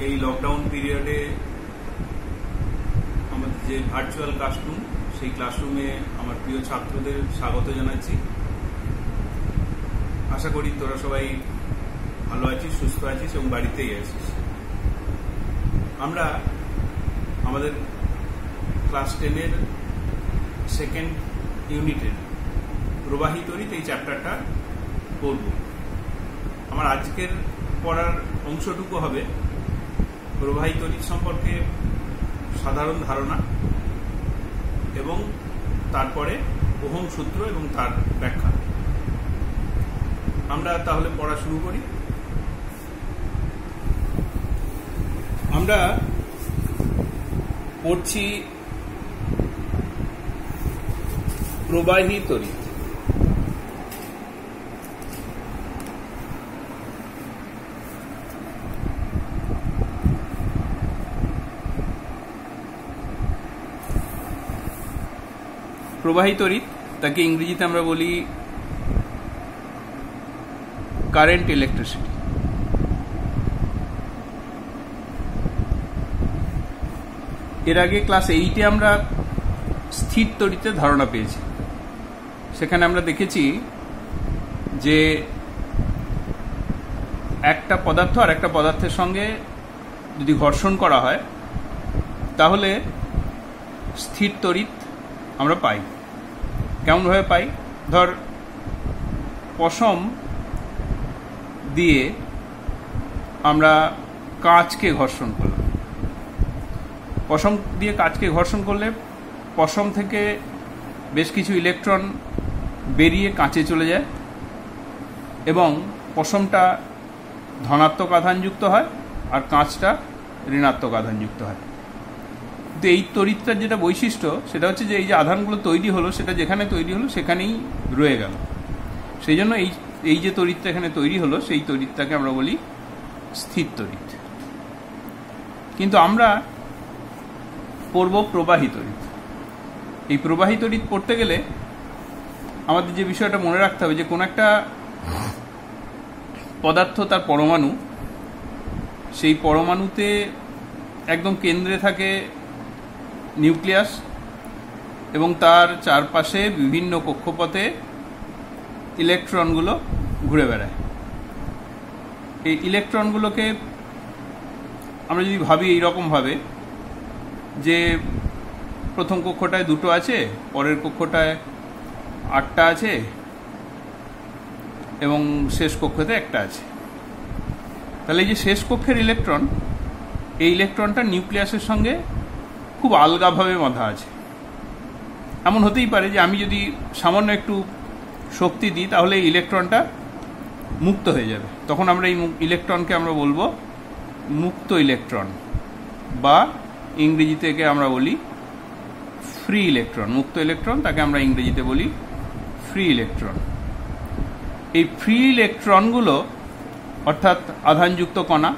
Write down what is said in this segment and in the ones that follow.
এই লকডাউন পিরিয়ডে আমাদের যে ভার্চুয়াল ক্লাসরুম, সেই ক্লাসরুমে আমার প্রিয় ছাত্রদের স্বাগত জানাচ্ছি। আশা করি তোরা সবাই ভালো আছিস, সুস্থ আছিস এবং বাড়িতেই আছিস। আমরা আমাদের ক্লাস 10-এর সেকেন্ড ইউনিটের প্রবাহী তড়িৎ এই চ্যাপ্টারটা পড়ব। আমার আজকের পড়ার অংশটুকু হবে প্রবাহী তড়িৎ সম্পর্কে সাধারণ ধারণা এবং তারপরে ওহম সূত্র এবং তার ব্যাখ্যা। আমরা তাহলে পড়া শুরু করি। আমরা পড়ছি প্রবাহী তড়িৎ। প্রবাহী তড়িৎ, তাকে ইংরেজিতে আমরা বলি কারেন্ট ইলেকট্রিসিটি। এর আগে ক্লাস 8-এ আমরা স্থির তড়িতের ধারণা পেয়েছি। সেখানে আমরা দেখেছি যে একটা পদার্থ আর একটা পদার্থের সঙ্গে যদি ঘর্ষণ করা হয় তাহলে স্থির তড়িৎ আমরা পাই। কেমনভাবে পাই? ধর, পশম দিয়ে আমরা কাঁচকে ঘর্ষণ করলাম। পশম দিয়ে কাঁচকে ঘর্ষণ করলে পশম থেকে বেশ কিছু ইলেকট্রন বেরিয়ে কাঁচে চলে যায় এবং পশমটা ধনাত্মক আধানযুক্ত হয় আর কাঁচটা ঋণাত্মক আধানযুক্ত হয়। কিন্তু এই তড়িৎটার যেটা বৈশিষ্ট্য সেটা হচ্ছে যে এই যে আধানগুলো তৈরি হলো সেটা যেখানে তৈরি হলো সেখানেই রয়ে গেল। সেই জন্য এই যে তড়িৎটা এখানে তৈরি হলো সেই তড়িৎটাকে আমরা বলি স্থির তড়িৎ। কিন্তু আমরা পড়ব প্রবাহী তড়িৎ। এই প্রবাহী তড়িৎ পড়তে গেলে আমাদের যে বিষয়টা মনে রাখতে হবে যে কোন একটা পদার্থ, তার পরমাণু, সেই পরমাণুতে একদম কেন্দ্রে থাকে নিউক্লিয়াস এবং তার চারপাশে বিভিন্ন কক্ষপথে ইলেকট্রনগুলো ঘুরে বেড়ায়। এই ইলেকট্রনগুলোকে আমরা যদি ভাবি এইরকমভাবে যে প্রথম কক্ষটায় 2টো আছে, পরের কক্ষটায় 8টা আছে এবং শেষ কক্ষতে 1টা আছে, তাহলে এই যে শেষ কক্ষের ইলেকট্রন, এই ইলেকট্রনটা নিউক্লিয়াসের সঙ্গে খুব আলগাভাবে বাঁধা আছে। এমন হতেই পারে যে আমি যদি সামান্য একটু শক্তি দিই তাহলে এই ইলেকট্রনটা মুক্ত হয়ে যাবে। তখন আমরা এই ইলেকট্রনকে আমরা বলবো মুক্ত ইলেকট্রন, বা ইংরেজিতে আমরা বলি ফ্রি ইলেকট্রন। মুক্ত ইলেকট্রন, তাকে আমরা ইংরেজিতে বলি ফ্রি ইলেকট্রন। এই ফ্রি ইলেকট্রনগুলো অর্থাৎ আধানযুক্ত কণা,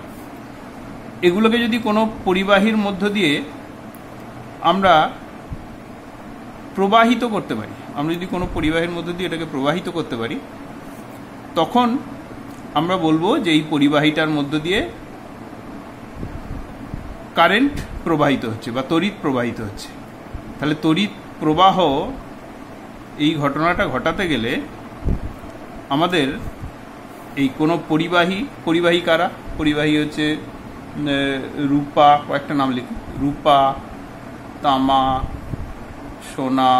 এগুলোকে যদি কোনো পরিবাহীর মধ্য দিয়ে আমরা প্রবাহিত করতে পারি, আমরা যদি কোনো পরিবাহীর মধ্য দিয়ে এটাকে প্রবাহিত করতে পারি, তখন আমরা বলবো যে এই পরিবাহীটার মধ্য দিয়ে কারেন্ট প্রবাহিত হচ্ছে বা তড়িৎ প্রবাহিত হচ্ছে। তাহলে তড়িৎ প্রবাহ, এই ঘটনাটা ঘটাতে গেলে আমাদের এই কোনো পরিবাহী কারা? পরিবাহী হচ্ছে রূপা, কয়েকটা নাম লিখি, রূপা, তামা, সোনা,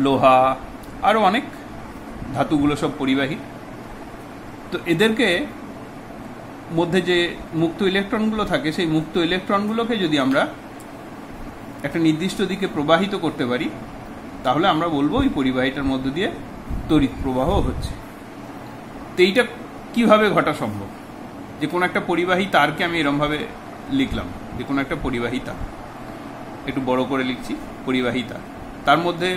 লোহা, আরও অনেক ধাতুগুলো সব পরিবাহী। তো এদেরকে মধ্যে যে মুক্ত ইলেকট্রনগুলো থাকে, সেই মুক্ত ইলেকট্রনগুলোকে যদি আমরা একটা নির্দিষ্ট দিকে প্রবাহিত করতে পারি তাহলে আমরা বলবো এই পরিবাহীটার মধ্য দিয়ে তড়িৎ প্রবাহ হচ্ছে। তো এইটা কীভাবে ঘটা সম্ভব? যে কোনো একটা পরিবাহী তারকে আমি এরমভাবে লিখলাম, যে কোনো একটা পরিবাহী তার, একটু বড় করে লিখছি, পরিবাহী তার। তার মধ্যে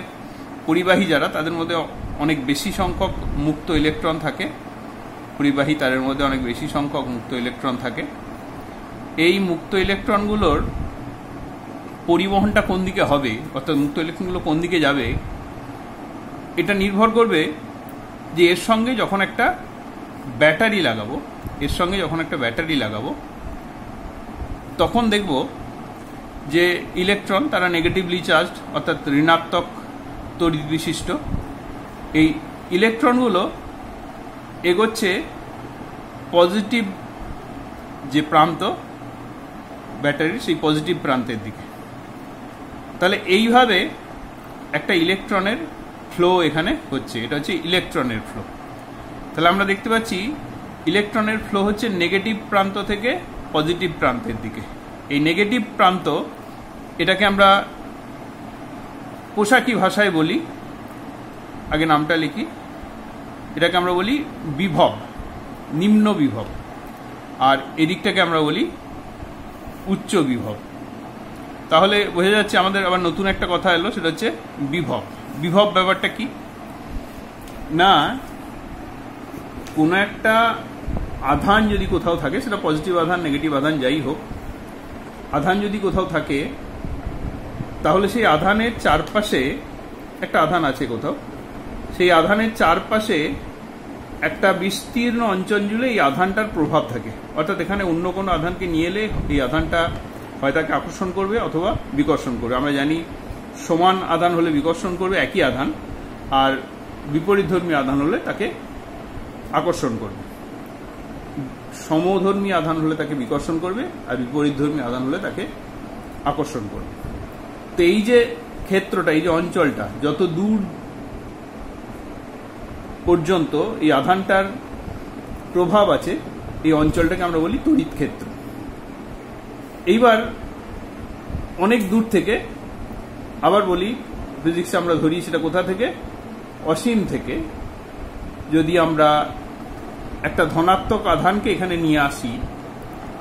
পরিবাহী যারা, তাদের মধ্যে অনেক বেশি সংখ্যক মুক্ত ইলেকট্রন থাকে। পরিবাহী তারের মধ্যে অনেক বেশি সংখ্যক মুক্ত ইলেকট্রন থাকে। এই মুক্ত ইলেকট্রনগুলোর পরিবহনটা কোন দিকে হবে, অর্থাৎ মুক্ত ইলেকট্রনগুলো কোন দিকে যাবে, এটা নির্ভর করবে যে এর সঙ্গে যখন একটা ব্যাটারি লাগাবো এর সঙ্গে যখন একটা ব্যাটারি লাগাবো তখন দেখব যে ইলেকট্রন তারা নেগেটিভলি চার্জড অর্থাৎ ঋণাত্মক তড়িৎ বিশিষ্ট। এই ইলেকট্রনগুলো এগোচ্ছে পজিটিভ যে প্রান্ত ব্যাটারির সেই পজিটিভ প্রান্তের দিকে। তাহলে এইভাবে একটা ইলেকট্রনের ফ্লো এখানে হচ্ছে, এটা হচ্ছে ইলেকট্রনের ফ্লো। তাহলে আমরা দেখতে পাচ্ছি ইলেকট্রনের ফ্লো হচ্ছে নেগেটিভ প্রান্ত থেকে পজিটিভ প্রান্তের দিকে। এই নেগেটিভ প্রান্ত এটাকে আমরা পোশাকি ভাষায় বলি, আগে নামটা লিখি, এটাকে আমরা বলি বিভব, নিম্ন বিভব, আর এদিকটাকে আমরা বলি উচ্চ বিভব। তাহলে বোঝা যাচ্ছে আমাদের আবার নতুন একটা কথা এলো, সেটা হচ্ছে বিভব। বিভব ব্যাপারটা কি না, কোনো একটা আধান যদি কোথাও থাকে, সেটা পজিটিভ আধান নেগেটিভ আধান যাই হোক, আধান যদি কোথাও থাকে তাহলে সেই আধানের চারপাশে একটা আধান আছে কোথাও, সেই আধানের চারপাশে একটা বিস্তীর্ণ অঞ্চল জুড়ে এই আধানটার প্রভাব থাকে। অর্থাৎ এখানে অন্য কোনো আধানকে নিয়ে এলে এই আধানটা হয় তাকে আকর্ষণ করবে অথবা বিকর্ষণ করবে। আমরা জানি সমান আধান হলে বিকর্ষণ করবে একই আধান, আর বিপরীতধর্মী আধান হলে তাকে আকর্ষণ করবে। সমধর্মী আধান হলে তাকে বিকর্ষণ করবে, আর বিপরীতধর্মী আধান হলে তাকে আকর্ষণ করবে। তো এই যে ক্ষেত্রটা, এই যে অঞ্চলটা, যত দূর পর্যন্ত এই আধানটার প্রভাব আছে, এই অঞ্চলটাকে আমরা বলি তড়িৎ ক্ষেত্র। এইবার অনেক দূর থেকে, আবার বলি ফিজিক্সে আমরা ধরি সেটা কোথা থেকে, অসীম থেকে যদি আমরা একটা ধনাত্মক আধানকে এখানে নিয়ে আসি,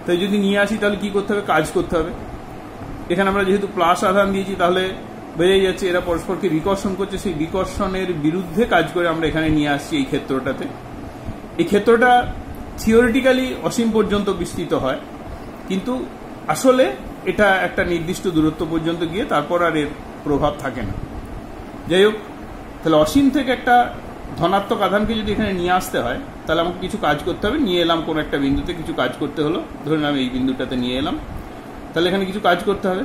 তাই যদি নিয়ে আসি তাহলে কি করতে হবে, কাজ করতে হবে। এখানে আমরা যেহেতু প্লাস আধান দিয়েছি তাহলে বেড়ে যাচ্ছে, এরা পরস্পরকে বিকর্ষণ করছে, সেই বিকর্ষণের বিরুদ্ধে কাজ করে আমরা এখানে নিয়ে আসছি এই ক্ষেত্রটাতে। এই ক্ষেত্রটা থিওরিটিক্যালি অসীম পর্যন্ত বিস্তৃত হয়, কিন্তু আসলে এটা একটা নির্দিষ্ট দূরত্ব পর্যন্ত গিয়ে তারপর আর এর প্রভাব থাকে না। যাই হোক, তাহলে অসীম থেকে একটা ধনাত্মক আধানকে যদি এখানে নিয়ে আসতে হয় তাহলে আমাকে কিছু কাজ করতে হবে। নিয়ে এলাম কোনো একটা বিন্দুতে, কিছু কাজ করতে হলো, ধরুন আমি এই বিন্দুটাতে নিয়ে এলাম, তাহলে এখানে কিছু কাজ করতে হবে।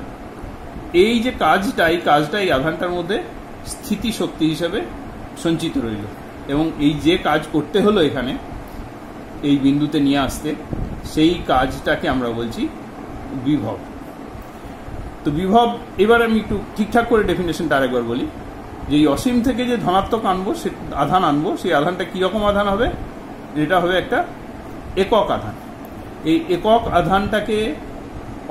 এই যে কাজটা, এই কাজটা এই আধানটার মধ্যে স্থিতি শক্তি হিসেবে সঞ্চিত রইল, এবং এই যে কাজ করতে হলো এখানে এই বিন্দুতে নিয়ে আসতে, সেই কাজটাকে আমরা বলছি বিভব। তো বিভব, এবার আমি একটু ঠিকঠাক করে ডেফিনেশনটা আরেকবার বলি, যে এই অসীম থেকে যে ধনাত্মক আনবো, সে আধান আনবো, সেই আধানটা কিরকম আধান হবে, এটা হবে একটা একক আধান। এই একক আধানটাকে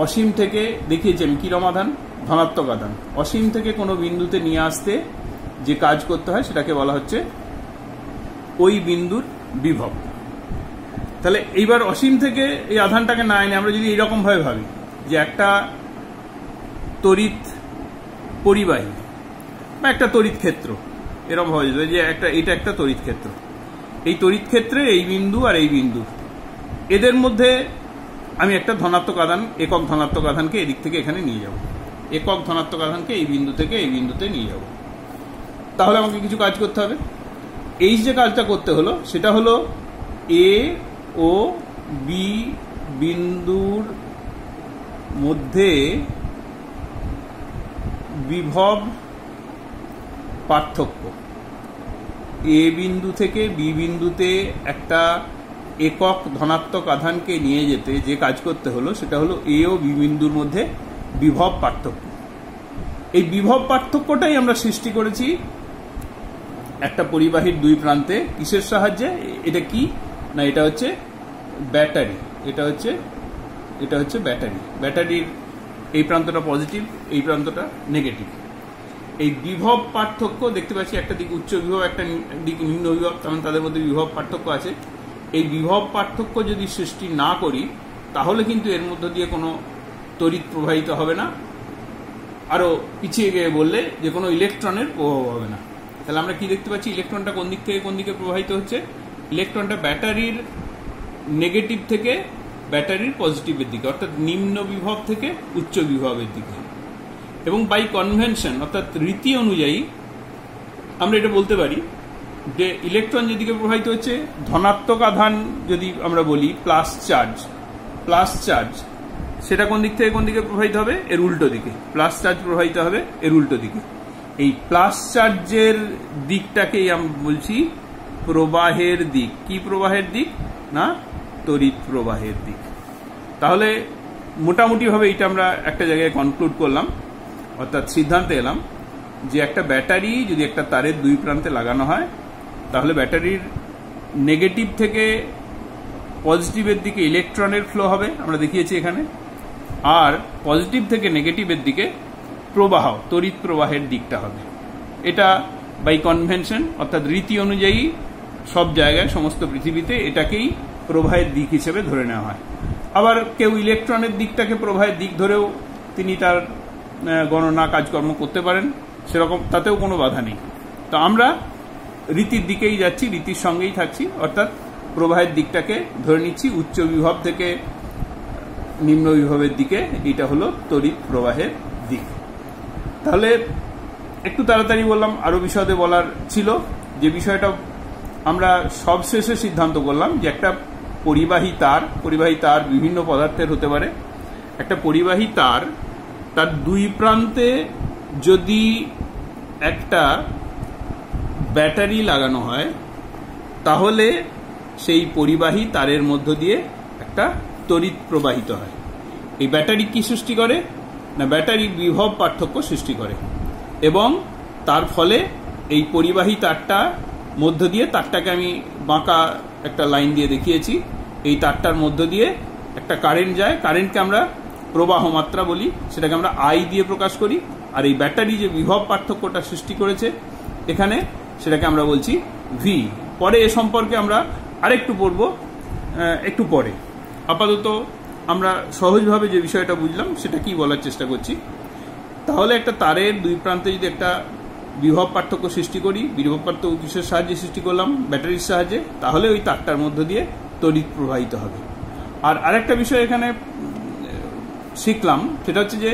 অসীম থেকে দেখিয়েছি আমি কিরকম আধান, ধনাত্মক আধান। অসীম থেকে কোনো বিন্দুতে নিয়ে আসতে যে কাজ করতে হয় সেটাকে বলা হচ্ছে ওই বিন্দুর বিভব। তাহলে এইবার অসীম থেকে এই আধানটাকে না এনে আমরা যদি এইরকম ভাবে ভাবি যে একটা তড়িৎ পরিবাহী বা একটা তড়িৎ ক্ষেত্র, এরকম হয়ে যাবে যে এটা একটা তড়িৎ ক্ষেত্র। এই তড়িৎ ক্ষেত্রে এই বিন্দু আর এই বিন্দু, এদের মধ্যে আমি একটা ধনাত্মক আধান, একক ধনাত্মক আধানকে এদিক থেকে এখানে নিয়ে যাব, একক ধনাত্মক আধানকে এই বিন্দু থেকে এই বিন্দুতে নিয়ে যাব। তাহলে আমাকে কিছু কাজ করতে হবে। এই যে কাজটা করতে হলো সেটা হলো এ ও বি বিন্দুর মধ্যে বিভব পার্থক্য। এ বিন্দু থেকে বি বিন্দুতে একটা একক ধনাত্মক আধানকে নিয়ে যেতে যে কাজ করতে হলো সেটা হলো এ ও বি বিন্দুর মধ্যে বিভব পার্থক্য। এই বিভব পার্থক্যটাই আমরা সৃষ্টি করেছি একটা পরিবাহীর দুই প্রান্তে। কিসের সাহায্যে? এটা কি না, এটা হচ্ছে ব্যাটারি। এটা হচ্ছে ব্যাটারি। ব্যাটারির এই প্রান্তটা পজিটিভ, এই প্রান্তটা নেগেটিভ। এই বিভব পার্থক্য দেখতে পাচ্ছি, একটা দিক উচ্চ বিভব, একটা দিক নিম্ন বিভব, কারণ তাদের মধ্যে বিভব পার্থক্য আছে। এই বিভব পার্থক্য যদি সৃষ্টি না করি তাহলে কিন্তু এর মধ্য দিয়ে কোনো তড়িৎ প্রবাহিত হবে না। আরো পিছিয়ে গিয়ে বললে যে কোনো ইলেকট্রনের প্রভাব হবে না। তাহলে আমরা কি দেখতে পাচ্ছি, ইলেকট্রনটা কোন দিক থেকে কোন দিকে প্রবাহিত হচ্ছে? ইলেকট্রনটা ব্যাটারির নেগেটিভ থেকে ব্যাটারির পজিটিভের দিকে, অর্থাৎ নিম্ন বিভব থেকে উচ্চ বিভবের দিকে। এবং বাই কনভেনশন অর্থাৎ রীতি অনুযায়ী আমরা এটা বলতে পারি যে ইলেকট্রন যেদিকে প্রবাহিত হচ্ছে, ধনাত্মক আধান যদি আমরা বলি প্লাস চার্জ, সেটা কোন দিক থেকে কোন দিকে প্রবাহিত হবে? এর উল্টো দিকে। প্লাস চার্জ প্রবাহিত হবে এর উল্টো দিকে। এই প্লাস চার্জের দিকটাকেই আমরা বলছি প্রবাহের দিক। কি প্রবাহের দিক? না, তড়িৎ প্রবাহের দিক। তাহলে মোটামুটিভাবে এটা আমরা একটা জায়গায় কনক্লুড করলাম, অর্থাৎ সিদ্ধান্তে এলাম যে একটা ব্যাটারি যদি একটা তারের দুই প্রান্তে লাগানো হয়, তাহলে ব্যাটারির নেগেটিভ থেকে পজিটিভের দিকে ইলেকট্রনের ফ্লো হবে, আমরা দেখিয়েছি এখানে, আর পজিটিভ থেকে নেগেটিভের দিকে প্রবাহ, তড়িৎ প্রবাহের দিকটা হবে। এটা বাই কনভেনশন, অর্থাৎ রীতি অনুযায়ী সব জায়গায়, সমস্ত পৃথিবীতে এটাকেই প্রবাহের দিক হিসেবে ধরে নেওয়া হয়। আবার কেউ ইলেকট্রনের দিকটাকে প্রবাহের দিক ধরেও তিনি তার গণনা কাজকর্ম করতে পারেন, সেরকম তাতেও কোনো বাধা নেই। তো আমরা রীতির দিকেই যাচ্ছি, রীতির সঙ্গেই থাকছি, অর্থাৎ প্রবাহের দিকটাকে ধরে নিচ্ছি উচ্চ বিভব থেকে নিম্ন বিভবের দিকে। এটা হলো তড়িৎ প্রবাহের দিক। তাহলে একটু তাড়াতাড়ি বললাম, আরো বিশদে বলার ছিল। যে বিষয়টা আমরা সবশেষে সিদ্ধান্ত করলাম যে একটা পরিবাহী তার বিভিন্ন পদার্থের হতে পারে। একটা পরিবাহী তার, তার দুই প্রান্তে যদি একটা ব্যাটারি লাগানো হয়, তাহলে সেই পরিবাহী তারের মধ্য দিয়ে একটা তড়িৎ প্রবাহিত হয়। এই ব্যাটারি কি সৃষ্টি করে? না, ব্যাটারি বিভব পার্থক্য সৃষ্টি করে, এবং তার ফলে এই পরিবাহী তারটা মধ্য দিয়ে, তারটাকে আমি বাঁকা একটা লাইন দিয়ে দেখিয়েছি, এই তারটার মধ্য দিয়ে একটা কারেন্ট যায়। কারেন্টকে আমরা প্রবাহ মাত্রা বলি, সেটাকে আমরা আই দিয়ে প্রকাশ করি। আর এই ব্যাটারি যে বিভব পার্থক্যটা সৃষ্টি করেছে এখানে, সেটাকে আমরা বলছি ভি। পরে এ সম্পর্কে আমরা আরেকটু পড়ব একটু পরে। আপাতত আমরা সহজভাবে যে বিষয়টা বুঝলাম সেটা কি বলার চেষ্টা করছি। তাহলে একটা তারের দুই প্রান্তে যদি একটা বিভব পার্থক্য সৃষ্টি করি, বিভব পার্থক্য কিসের সাহায্যে সৃষ্টি করলাম? ব্যাটারির সাহায্যে। তাহলে ওই তারটার মধ্য দিয়ে তড়িৎ প্রবাহিত হবে। আর আরেকটা বিষয় এখানে শিখলাম, সেটা হচ্ছে যে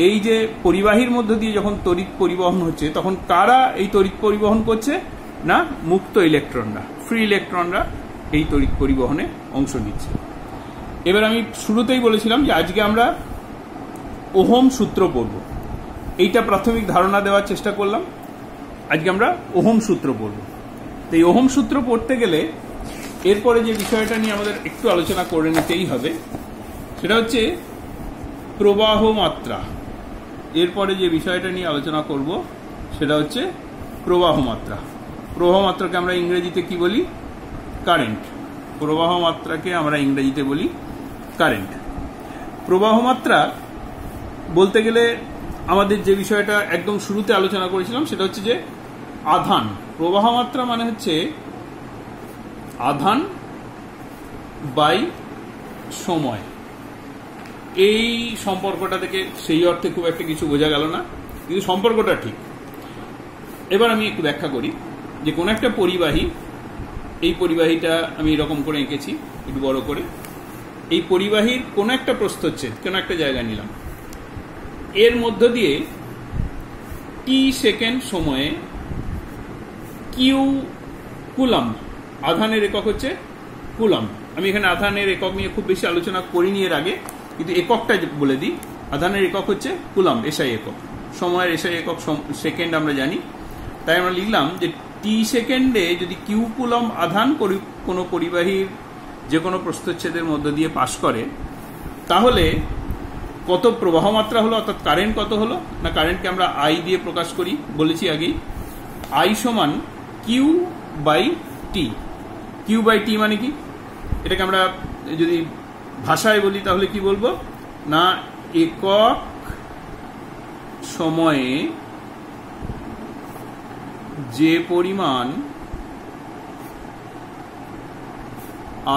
এই যে পরিবাহীর মধ্য দিয়ে যখন তড়িৎ পরিবহন হচ্ছে, তখন কারা এই তড়িৎ পরিবহন করছে? না, মুক্ত ইলেকট্রনরা, ফ্রি ইলেকট্রনরা এই তড়িৎ পরিবহনে অংশ নিচ্ছে। এবার আমি শুরুতেই বলেছিলাম যে আজকে আমরা ওহম সূত্র পড়ব। এইটা প্রাথমিক ধারণা দেওয়ার চেষ্টা করলাম। আজকে আমরা ওহম সূত্র পড়ব। তো এই ওহম সূত্র পড়তে গেলে এরপরে যে বিষয়টা নিয়ে আমাদের একটু আলোচনা করে নিতেই হবে, সেটা হচ্ছে প্রবাহ মাত্রা। এরপরে যে বিষয়টা নিয়ে আলোচনা করব সেটা হচ্ছে প্রবাহ মাত্রা। প্রবাহ মাত্রাকে আমরা ইংরেজিতে কি বলি? কারেন্ট। প্রবাহ মাত্রাকে আমরা ইংরেজিতে বলি কারেন্ট। প্রবাহ মাত্রা বলতে গেলে আমাদের যে বিষয়টা একদম শুরুতে আলোচনা করেছিলাম সেটা হচ্ছে যে আধান। প্রবাহ মাত্রা মানে হচ্ছে আধান বাই সময়। এই সম্পর্কটা থেকে সেই অর্থে খুব একটা কিছু বোঝা গেল না, কিন্তু সম্পর্কটা ঠিক। এবার আমি একটু ব্যাখ্যা করি যে কোন একটা পরিবাহী, এই পরিবাহীটা আমি এরকম করে এঁকেছি একটু বড় করে। এই পরিবাহীর কোন একটা প্রস্থচ্ছেদ, কোন একটা জায়গা নিলাম, এর মধ্য দিয়ে টি সেকেন্ড সময়ে কিউ কুলাম্ব, আধানের একক হচ্ছে কুলাম্ব। আমি এখানে আধানের একক নিয়ে খুব বেশি আলোচনা করিনি এর আগে, কিন্তু এককটা বলে দিই। আধানের একক হচ্ছে কুলাম্ব, এসআই একক। সময়ের এসআই একক সেকেন্ড আমরা জানি, তাই আমরা লিখলাম যে টি সেকেন্ডে যদি কিউ কুলাম্ব আধান কোনো পরিবাহীর যে কোনো প্রস্থচ্ছেদের মধ্য দিয়ে পাস করে, তাহলে কত প্রবাহ মাত্রা হলো, অর্থাৎ কারেন্ট কত হলো? না, কারেন্টকে আমরা আই দিয়ে প্রকাশ করি, বলেছি আগেই। আই সমান Q by T. Q by T মানে কি? এটাকে আমরা যদি ভাষায় বলি তাহলে কি বলবো? না, একক সময়ে যে পরিমাণ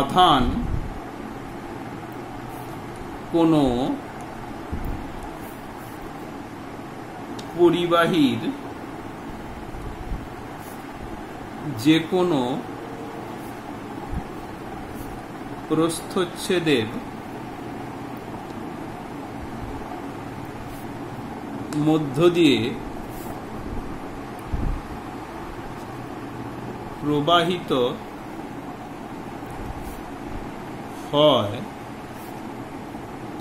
আধান কোনো পরিবাহীর যে কোনো প্রস্থচ্ছেদের মধ্য দিয়ে প্রবাহিত হয়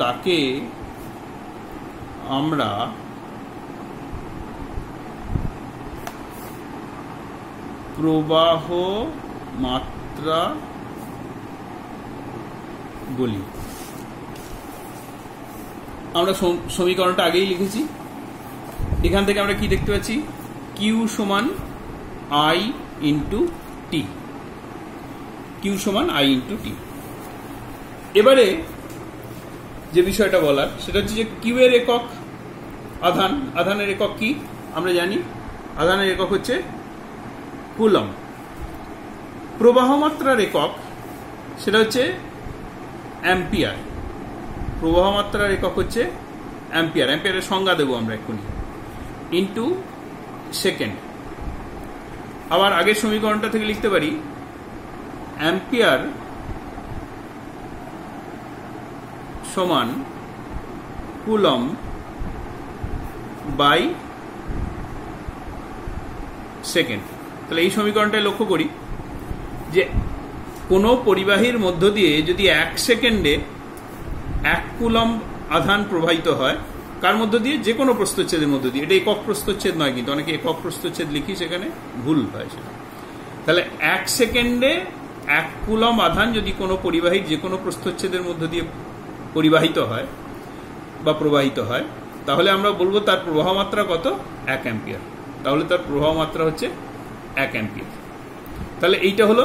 তাকে আমরা প্রবাহ মাত্রা বলি। আমরা সমীকরণটা আগেই লিখেছি। এখান থেকে আমরা কি দেখতে পাচ্ছি? কিউ সমান আই ইন্টু টি, কিউ সমান আই ইন্টু টি। এবারে যে বিষয়টা বলার সেটা হচ্ছে যে কিউ এর একক আধান, আধানের একক কি আমরা জানি, আধানের একক হচ্ছে কুলম। প্রবাহ মাত্রার একক সেটা হচ্ছে অ্যাম্পিয়ার, প্রবাহ মাত্রার একক হচ্ছে অ্যাম্পিয়ার, অ্যাম্পিয়ারের সংজ্ঞা দেবো আমরা এক্ষুনি, ইন্টু সেকেন্ড। আবার আগের সমীকরণটা থেকে লিখতে পারি অ্যাম্পিয়ার সমান কুলম বাই সেকেন্ড। তাহলে এই সমীকরণটায় লক্ষ্য করি যে কোনো পরিবাহীর মধ্য দিয়ে যদি 1 সেকেন্ডে 1 কুলম আধান প্রবাহিত হয়, কার মধ্য দিয়ে? যে কোনো প্রস্থচ্ছেদের মধ্য দিয়ে। এটা একক প্রস্থচ্ছেদ নয়, কিন্তু অনেকে একক প্রস্থচ্ছেদ লিখি, সেখানে ভুল হয় সেটা। তাহলে 1 সেকেন্ডে 1 কুলম আধান যদি কোনো পরিবাহীর যে কোনো প্রস্থচ্ছেদের মধ্য দিয়ে পরিবাহিত হয় বা প্রবাহিত হয়, তাহলে আমরা বলবো তার প্রবাহ মাত্রা কত? 1 অ্যাম্পিয়ার। তাহলে তার প্রবাহ মাত্রা হচ্ছে 1 অ্যাম্পিয়ার। তাহলে এইটা হলো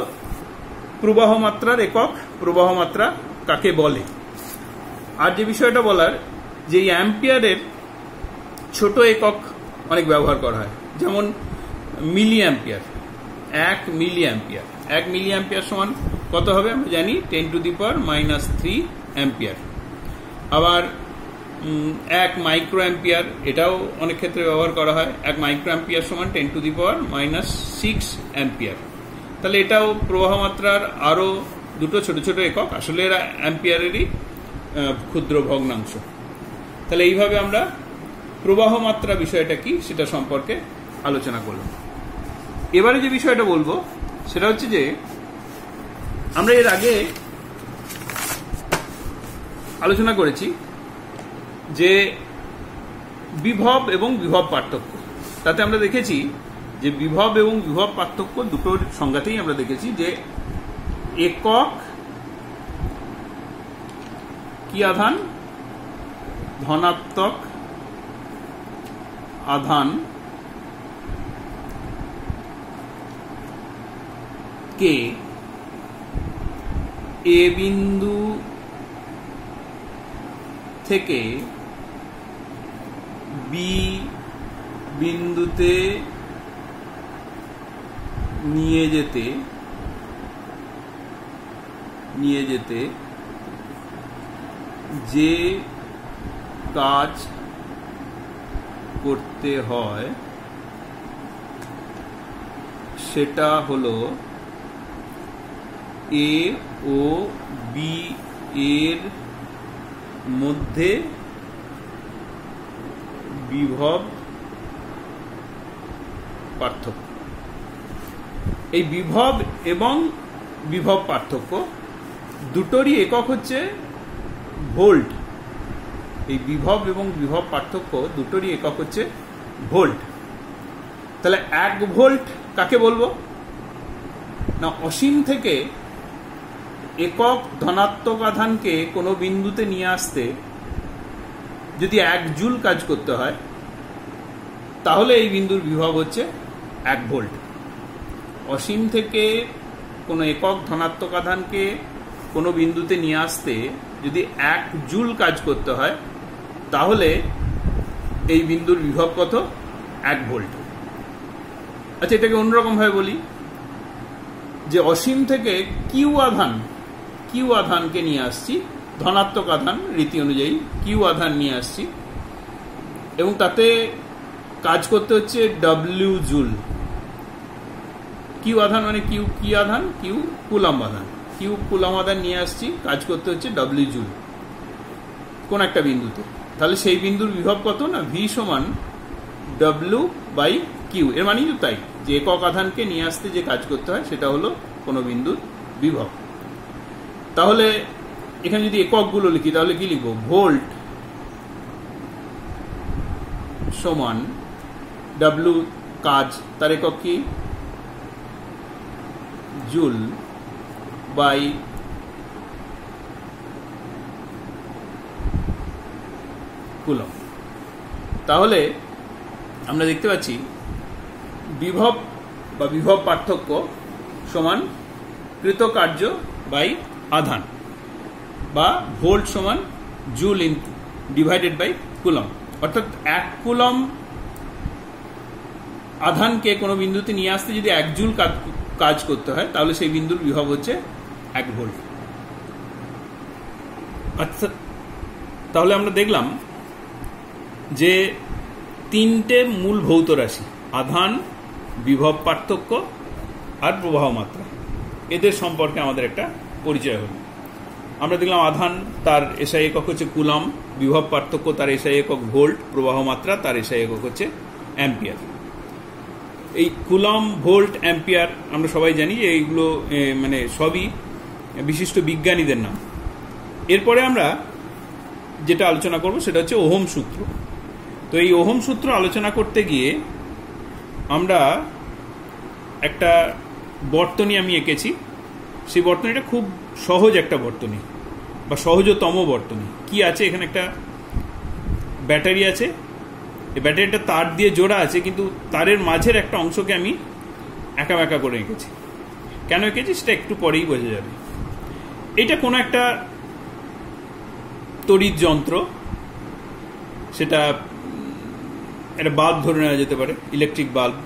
প্রবাহ মাত্রার একক, প্রবাহ মাত্রা কাকে বলে। আর যে বিষয়টা বলার, যে এই অ্যাম্পিয়ারের ছোট একক অনেক ব্যবহার করা হয়, যেমন milliampere. 1 milliampere, 1 milliampere সমান কত হবে আমরা জানি? 10⁻³ অ্যাম্পিয়ার। আবার 1 মাইক্রো অ্যাম্পিয়ার, এটাও অনেক ক্ষেত্রে ব্যবহার করা হয়। 1 মাইক্রো অ্যাম্পিয়ার সমান 10⁻⁻6 অ্যাম্পিয়ার। তাহলে এটাও প্রবাহ মাত্রার আরো দুটো ছোট ছোট একক, আসলে এরা অ্যাম্পিয়ারেরই ক্ষুদ্র ভগ্নাংশ। তাহলে এইভাবে আমরা প্রবাহ মাত্রা বিষয়টা কি সেটা সম্পর্কে আলোচনা করলাম। এবারে যে বিষয়টা বলবো সেটা হচ্ছে যে আমরা এর আগে আলোচনা করেছি যে বিভব এবং বিভব পার্থক্য। তাতে আমরা দেখেছি যে বিভব এবং বিভব পার্থক্য দুটোর সংজ্ঞাতেই আমরা দেখেছি যে একক কি আধান? ধনাত্মক আধান কে এ বিন্দু থেকে বি বিন্দুতে নিয়ে যেতে যে কাজ করতে হয় সেটা হলো এ ও বি এর মধ্যে বিভব পার্থক্য। এই বিভব এবং বিভব পার্থক্য দুটোরই একক হচ্ছে ভোল্ট। এই বিভব এবং বিভব পার্থক্য দুটোরই একক হচ্ছে ভোল্ট। তাহলে 1 ভোল্ট কাকে বলবো না? অসীম থেকে একক ধনাত্মক আধানকে কোনো বিন্দুতে নিয়ে আসতে যদি 1 জুল কাজ করতে হয়, তাহলে এই বিন্দুর বিভব হচ্ছে 1 ভোল্ট। অসীম থেকে কোনো একক ধনাত্মক আধানকে কোনো বিন্দুতে নিয়ে আসতে যদি 1 জুল কাজ করতে হয়, তাহলে এই বিন্দুর বিভব কত? 1 ভোল্ট। আচ্ছা, এটাকে অন্যরকম ভাবে বলি যে অসীম থেকে কিউ আধানকে নিয়ে আসছি, ধনাত্মক আধান রীতি অনুযায়ী কিউ আধান নিয়ে আসছি, এবং তাতে কাজ করতে হচ্ছে ডব্লিউ জুল। কিউ আধান মানে কিউ কি আধান? কিউ কুলম্ব আধান। কিউ কুলম্ব আধান নিয়ে আসছি, কাজ করতে হচ্ছে ডব্লিউ জুল কোন একটা বিন্দুতে। তাহলে সেই বিন্দুর বিভব কত না? ভি সমান ডব্লিউ বাই কিউ। এর মানেই তো তাই যে একক আধানকে নিয়ে আসতে যে কাজ করতে হয় সেটা হলো কোনো বিন্দুর বিভব। তাহলে এখানে যদি এককগুলো লিখি তাহলে কি লিখবো? ভোল্ট সমান ডাব্লু কাজ, তার একক কি? Joule by coulomb. তাহলে আমরা দেখতে পাচ্ছি বিভব বা বিভব পার্থক্য সমান কৃতকার্য বাই আধান, বা ভোল্ট সমান জুল ডিভাইডেড বাই কুলম। অর্থাৎ 1 কুলম আধানকে কোনো বিন্দুতে নিয়ে আসতে যদি 1 জুল কাজ করতে হয় তাহলে সেই বিন্দুর বিভব হচ্ছে 1 ভোল্ট। আচ্ছা, তাহলে আমরা দেখলাম যে 3টে মূল ভৌত রাশি, আধান, বিভব পার্থক্য আর প্রবাহ মাত্রা, এদের সম্পর্কে আমাদের একটা পরিচয় হলো। আমরা দেখলাম আধান তার এসআই একক হচ্ছে কুলম, বিভব পার্থক্য তার এসআই একক ভোল্ট, প্রবাহ মাত্রা তার এসআই একক হচ্ছে অ্যাম্পিয়ার। এই কুলম, ভোল্ট, অ্যাম্পিয়ার আমরা সবাই জানি যে এইগুলো মানে সবই বিশিষ্ট বিজ্ঞানীদের নাম। এরপরে আমরা যেটা আলোচনা করব সেটা হচ্ছে ওহম সূত্র। তো এই ওহম সূত্র আলোচনা করতে গিয়ে আমরা একটা বর্তনী আমি এঁকেছি। সেই বর্তনীটা খুব সহজ একটা বর্তনী বা সহজতম বর্তনী। কি আছে এখানে? একটা ব্যাটারি আছে, এই ব্যাটারিটা তার দিয়ে জোড়া আছে, কিন্তু তারের মাঝের একটা অংশকে আমি একা বেঁকা করে এঁকেছি। কেন এঁকেছি সেটা একটু পরেই বোঝা যাবে। এটা কোনো একটা তড়িৎ যন্ত্র, সেটা একটা বাল্ব ধরে নেওয়া যেতে পারে, ইলেকট্রিক বাল্ব।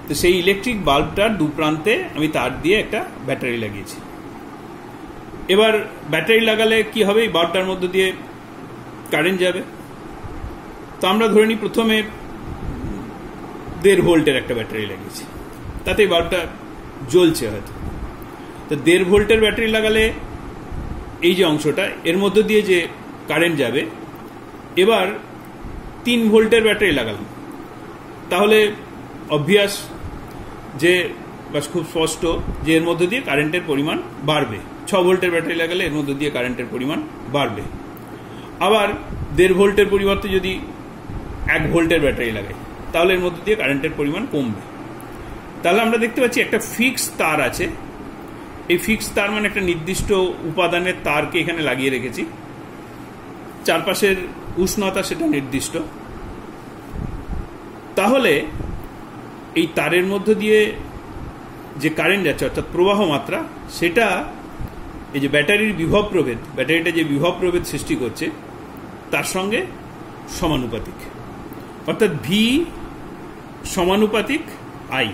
তো সেই ইলেকট্রিক বাল্বটার দুপ্রান্তে আমি তার দিয়ে একটা ব্যাটারি লাগিয়েছি। এবার ব্যাটারি লাগালে কি হবে? এই বাল্বটার মধ্যে দিয়ে কারেন্ট যাবে। তো আমরা ধরে নিই প্রথমে 1.5 ভোল্টের একটা ব্যাটারি লাগিয়েছি, তাতে বাল্বটা জ্বলছে হয়তো। তো 1.5 ভোল্টের ব্যাটারি লাগালে এই যে অংশটা, এর মধ্যে দিয়ে যে কারেন্ট যাবে। এবার 3 ভোল্টের ব্যাটারি লাগালাম, তাহলে অবভিয়াস যে বা খুব স্পষ্ট যে এর মধ্যে দিয়ে কারেন্টের পরিমাণ বাড়বে। 6 ভোল্টের ব্যাটারি লাগালে এর মধ্যে দিয়ে কারেন্টের পরিমাণ বাড়বে। আবার 1.5 ভোল্টের পরিবর্তে যদি 1 ভোল্টের ব্যাটারি লাগাই তাহলে এর মধ্যে দিয়ে কারেন্টের পরিমাণ কমবে। তাহলে আমরা দেখতে পাচ্ছি একটা ফিক্সড তার আছে। এই ফিক্সড তার মানে একটা নির্দিষ্ট উপাদানের তারকে এখানে লাগিয়ে রেখেছি, চারপাশের উষ্ণতা সেটা নির্দিষ্ট। তাহলে এই তারের মধ্য দিয়ে যে কারেন্ট যাচ্ছে অর্থাৎ প্রবাহ মাত্রা, সেটা এই যে ব্যাটারির বিভব প্রভেদ, ব্যাটারিটা যে বিভব প্রভেদ সৃষ্টি করছে তার সঙ্গে সমানুপাতিক। অর্থাৎ ভি সমানুপাতিক আই।